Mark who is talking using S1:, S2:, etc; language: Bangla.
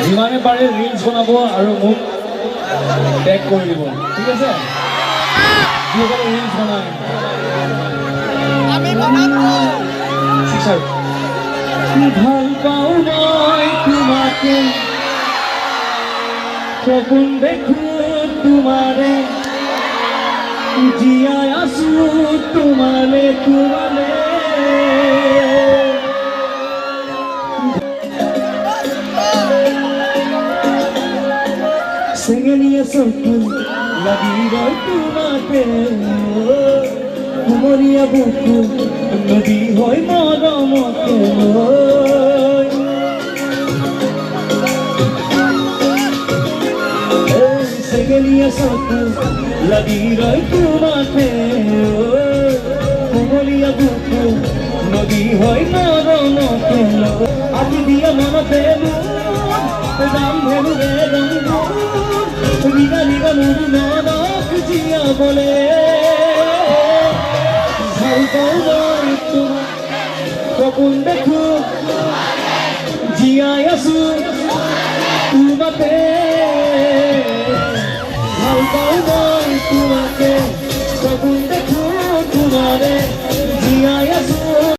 S1: যিমানে পাৰে ৰিলছ বনাব আৰু মোক টেগ কৰি দিব, ঠিক আছে? যিসকলে ৰিলছ বনায় ভাল পাওঁ মই তোমাকে, সপোন দেখো তোমাৰে, জীয়াই আছো তোমালে তোমালে। সেঙেলিয়ে চকু লাগি ৰয় তোমাকে, কুমলীয়া বুকু নদী হয় মৰমতে লৈ। সেঙেলিয়ে চকু লাগি ৰয় তোমাকে, কুমলীয়া বুকু নদী হয় মৰমতে লৈ। আজি দিয়া মনতে যাম ভেলুৰে ৰংবোৰ, নিগা নিগা মোৰ মনক জীয়া বলে। ভাল পাওঁ মই তোমাক, সপোন দেখো জীয়াই আছো তোমাতে। ভাল পাওঁ মই তোমাকে, সপোন দেখো তোমাৰে,